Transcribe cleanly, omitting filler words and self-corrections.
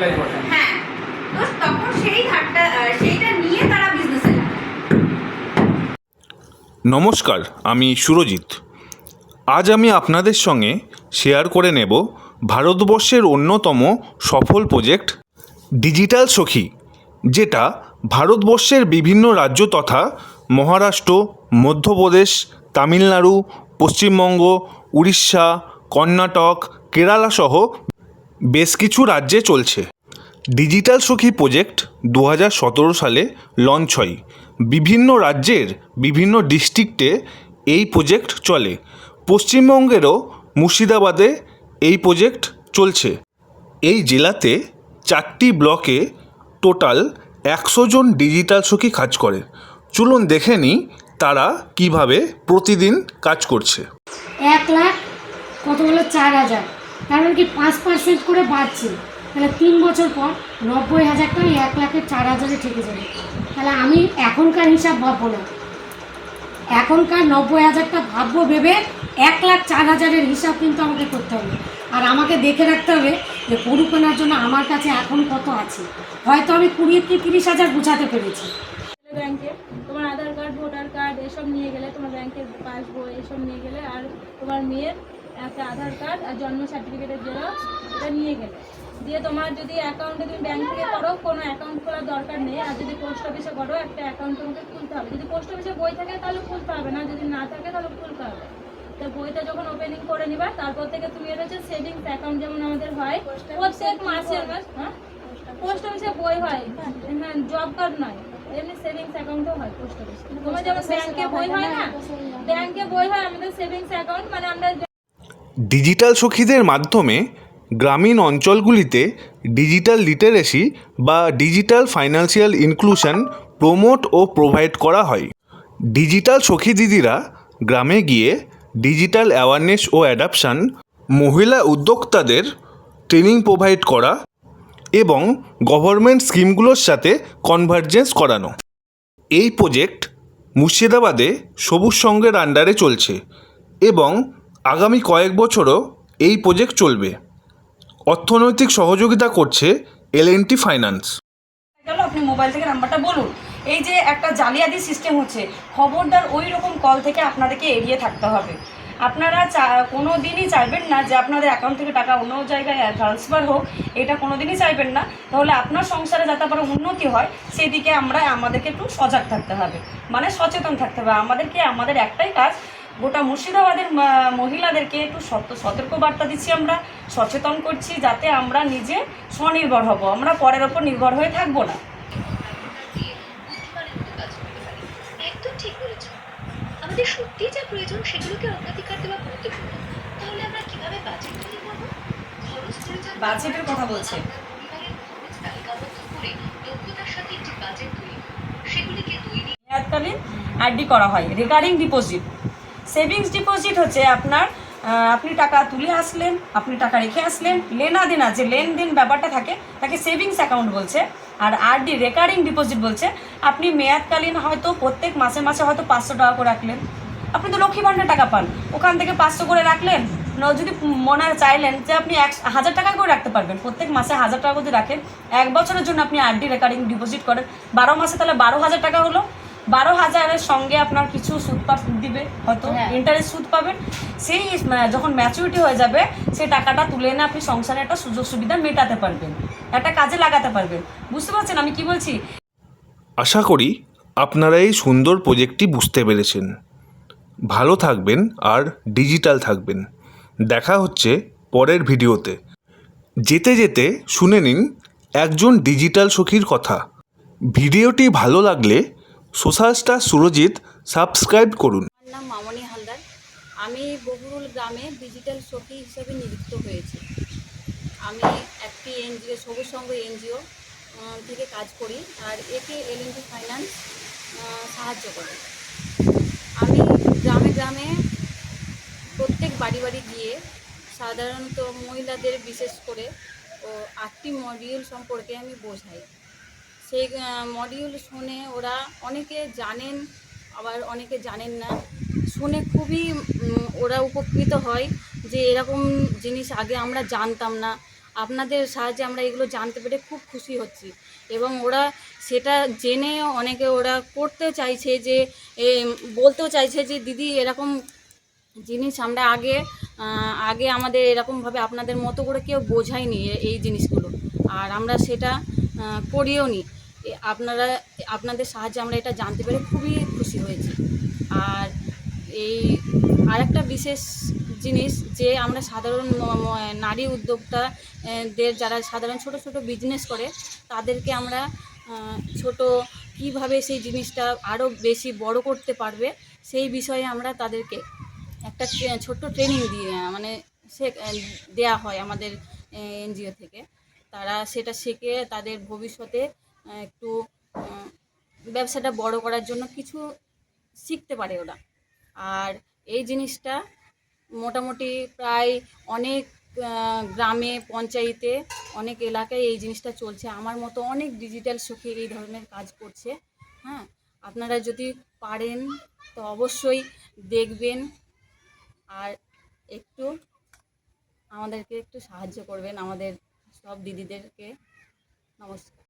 Apply করে। হ্যাঁ, তো তখন সেইটা নিয়ে তারা বিজনেসে। নমস্কার, আমি সুরজিৎ। আজ আমি আপনাদের সঙ্গে শেয়ার করে নেব ভারতবর্ষের অন্যতম সফল প্রজেক্ট ডিজিটাল সখী, যেটা ভারতবর্ষের বিভিন্ন রাজ্য তথা মহারাষ্ট্র, মধ্যপ্রদেশ, তামিলনাড়ু, পশ্চিমবঙ্গ, উড়িষ্যা, কর্ণাটক, কেরালা সহ বেশ কিছু রাজ্যে চলছে। ডিজিটাল সখী প্রজেক্ট 2017 সালে লঞ্চ হয়। বিভিন্ন রাজ্যের বিভিন্ন ডিস্ট্রিক্টে এই প্রজেক্ট চলে। পশ্চিমবঙ্গেরও মুর্শিদাবাদে এই প্রজেক্ট চলছে। এই জেলাতে 4টি ব্লকে টোটাল 100 জন ডিজিটাল সখী কাজ করে। চলুন দেখে নিই তারা কিভাবে প্রতিদিন কাজ করছে। 1 লাখ কত হলো 4,000, কারণ কি 5% করে বাড়ছে, তাহলে 3 বছর পর 90,000 টাকা 1 লাখের 4,000-এ ঠেকে যাবে। তাহলে আমি এখনকার হিসাব ভাববো না, এখনকার 90,000টা ভাববো ভেবে 1,04,000-এর হিসাব কিন্তু আমাকে করতে হবে। আর আমাকে দেখে রাখতে হবে যে গরু কেনার জন্য আমার কাছে এখন কত আছে। হয়তো আমি 20-30,000 গুছাতে পেরেছি। ব্যাংকে তোমার আধার কার্ড, ভোটার কার্ড এসব নিয়ে গেলে, তোমার ব্যাংকের পাসবই এসব নিয়ে গেলে, আর তোমার মেয়ের একটা আধার কার্ড আর জন্ম সার্টিফিকেটের জেরক্স এটা নিয়ে গেলে দিয়ে তোমার যদি অ্যাকাউন্টে তুমি ব্যাংক থেকে করো কোনো অ্যাকাউন্ট খোলার দরকার নেই। আর যদি পোস্ট অফিসে করো একটা অ্যাকাউন্ট তোমাকে খুলতে হবে। যদি পোস্ট অফিসে বই থাকে তাহলে খুলতে হবে না, যদি না থাকে তাহলে খুলতে হবে। তো বইটা যখন ওপেনিং করে নিবা তারপর থেকে তুমি এটা হচ্ছে সেভিংস অ্যাকাউন্ট যেমন আমাদের হয় প্রত্যেক মাসের হ্যাঁ পোস্ট অফিসে বই হয়, হ্যাঁ জব কার্ড নয়, এমনি সেভিংস অ্যাকাউন্টও হয় পোস্ট অফিসে। তোমার যেমন ব্যাংকে বই হয় না, ব্যাংকে বই হয়, আমাদের সেভিংস অ্যাকাউন্ট মানে আমরা ডিজিটাল সখীদের মাধ্যমে গ্রামীণ অঞ্চলগুলিতে ডিজিটাল লিটারেসি বা ডিজিটাল ফাইন্যান্সিয়াল ইনক্লুশন প্রমোট ও প্রোভাইড করা হয়। ডিজিটাল সখী দিদিরা গ্রামে গিয়ে ডিজিটাল অ্যাওয়ারনেস ও অ্যাডাপশান, মহিলা উদ্যোক্তাদের ট্রেনিং প্রোভাইড করা এবং গভর্নমেন্ট স্কিমগুলোর সাথে কনভার্জেন্স করানো। এই প্রজেক্ট মুর্শিদাবাদে সবুজ সংঘের আন্ডারে চলছে এবং আগামী কয়েক বছরও এই প্রজেক্ট চলবে। অর্থনৈতিক সহযোগিতা করছে L&T ফাইন্যান্স। আপনি মোবাইল থেকে নাম্বারটা বলুন। এই যে একটা জালিয়াতি সিস্টেম হচ্ছে, খবরদার ওই রকম কল থেকে আপনাদেরকে এড়িয়ে থাকতে হবে। আপনারা কোনো দিনই চাইবেন না যে আপনাদের অ্যাকাউন্ট থেকে টাকা অন্য জায়গায় ট্রান্সফার হোক, এটা কোনো দিনই চাইবেন না। তাহলে আপনার সংসারে যাতে আবার উন্নতি হয় সেদিকে আমাদেরকে একটু সজাগ থাকতে হবে, মানে সচেতন থাকতে হবে। আমাদের একটাই কাজ, গোটা মুর্শিদাবাদের মহিলাদেরকে একটু সতর্ক বার্তা দিচ্ছি, আমরা সচেতন করছি যাতে আমরা নিজে স্বনির্ভর হব, আমরা পরের ওপর নির্ভর হয়ে থাকবো না। একদম ঠিক বলেছ। আমাদের সত্যি যা প্রয়োজন সেগুলোকে অগ্রাধিকার দেওয়া গুরুত্বপূর্ণ। তাহলে আমরা কিভাবে বাজেট তৈরি করব? বাজেটের কথা বলছে, পরিবারের খরচ তালিকাবদ্ধ করে দক্ষতার সাথে একটি বাজেট তৈরি করব। সেগুলিকে দৈনিক মেয়াদকালীন আরডি করা হয়, রেকারিং ডিপোজিট। সেভিংস ডিপোজিট হচ্ছে আপনি টাকা তুলে আসলেন, আপনি টাকা রেখে আসলেন, লেনা দেনা যে লেনদেন ব্যাপারটা থাকে তাকে সেভিংস অ্যাকাউন্ট বলছে। আর আরডি রেকারিং ডিপোজিট বলছে আপনি মেয়াদকালীন হয়তো প্রত্যেক মাসে মাসে হয়তো 500 টাকা করে রাখলেন, আপনি তো লক্ষ্মী ভাণ্ডার টাকা পান, ওখান থেকে 500 করে রাখলেন। যদি মনে চাইলেন যে আপনি 1,000 টাকা করে রাখতে পারবেন, প্রত্যেক মাসে 1,000 টাকা করে রাখেন, 1 বছরের জন্য আপনি আরডি রেকারিং ডিপোজিট করেন, 12 মাসে তাহলে 12,000 টাকা হলো। 12,000-এর সঙ্গে আপনার কিছু সুদ দিবে, হয়তো ইন্টারেস্ট সুদ পাবেন। সেই যখন ম্যাচুরিটি হয়ে যাবে সেই টাকাটা তুলে এনে আপনি সংসারে একটা সুযোগ সুবিধা মেটাতে পারবেন, একটা কাজে লাগাতে পারবেন। বুঝতে পারছেন আমি কি বলছি? আশা করি আপনারা এই সুন্দর প্রজেক্টটি বুঝতে পেরেছেন। ভালো থাকবেন আর ডিজিটাল থাকবেন। দেখা হচ্ছে পরের ভিডিওতে। যেতে যেতে শুনে নিন একজন ডিজিটাল সখীর কথা। ভিডিওটি ভালো লাগলে সোশ্যাল স্টার সুরজিৎ সাবস্ক্রাইব করুন। আমার নাম মামনি হালদার। আমি বহুরুল গ্রামে ডিজিটাল সখী হিসেবে নিযুক্ত হয়েছি। আমি একটি এনজিও, সবুজ সংঘ এনজিও থেকে কাজ করি, আর একে L&T ফাইন্যান্স সাহায্য করে। আমি গ্রামে গ্রামে প্রত্যেক বাড়ি বাড়ি গিয়ে সাধারণত মহিলাদের বিশেষ করে 8টি মডিউল সম্পর্কে আমি বোঝাই। সেই মডিউল শুনে ওরা অনেকে জানেন, আবার অনেকে জানেন না। শুনে খুবই ওরা উপকৃত হয় যে এরকম জিনিস আগে আমরা জানতাম না। আপনাদের সাহায্যে আমরা এগুলো জানতে পেরে খুব খুশি হচ্ছি। এবং ওরা সেটা জেনে অনেকে ওরা করতেও চাইছে, যে বলতেও চাইছে যে দিদি এরকম জিনিস আমরা আগে আমাদের এরকমভাবে আপনাদের মতো করে কেউ বোঝায়নি এই জিনিসগুলো, আর আমরা সেটা করিও নি। আপনাদের সাহায্যে আমরা এটা জানতে পেরে খুবই খুশি হয়েছি। আর এই আরেকটা বিশেষ জিনিস, যে আমরা সাধারণ নারী উদ্যোক্তাদের যারা সাধারণ ছোট ছোট বিজনেস করে, তাদেরকে আমরা ছোট কিভাবে সেই জিনিসটা আরও বেশি বড় করতে পারবে সেই বিষয়ে আমরা তাদেরকে একটা ছোট্ট ট্রেনিং দেয়া হয় আমাদের এনজিও থেকে। তারা সেটা শিখে তাদের ভবিষ্যতে একটু ব্যবসাটা বড় করার জন্য কিছু শিখতে পারে ওরা। আর এই জিনিসটা মোটামুটি প্রায় অনেক গ্রামে, পঞ্চায়েতে, অনেক এলাকায় এই জিনিসটা চলছে। আমার মতো অনেক ডিজিটাল সখী এই ধরনের কাজ করছে। হ্যাঁ, আপনারা যদি পারেন তো অবশ্যই দেখবেন, আর একটু আমাদেরকে একটু সাহায্য করবেন, আমাদের সব দিদিদেরকে। নমস্কার।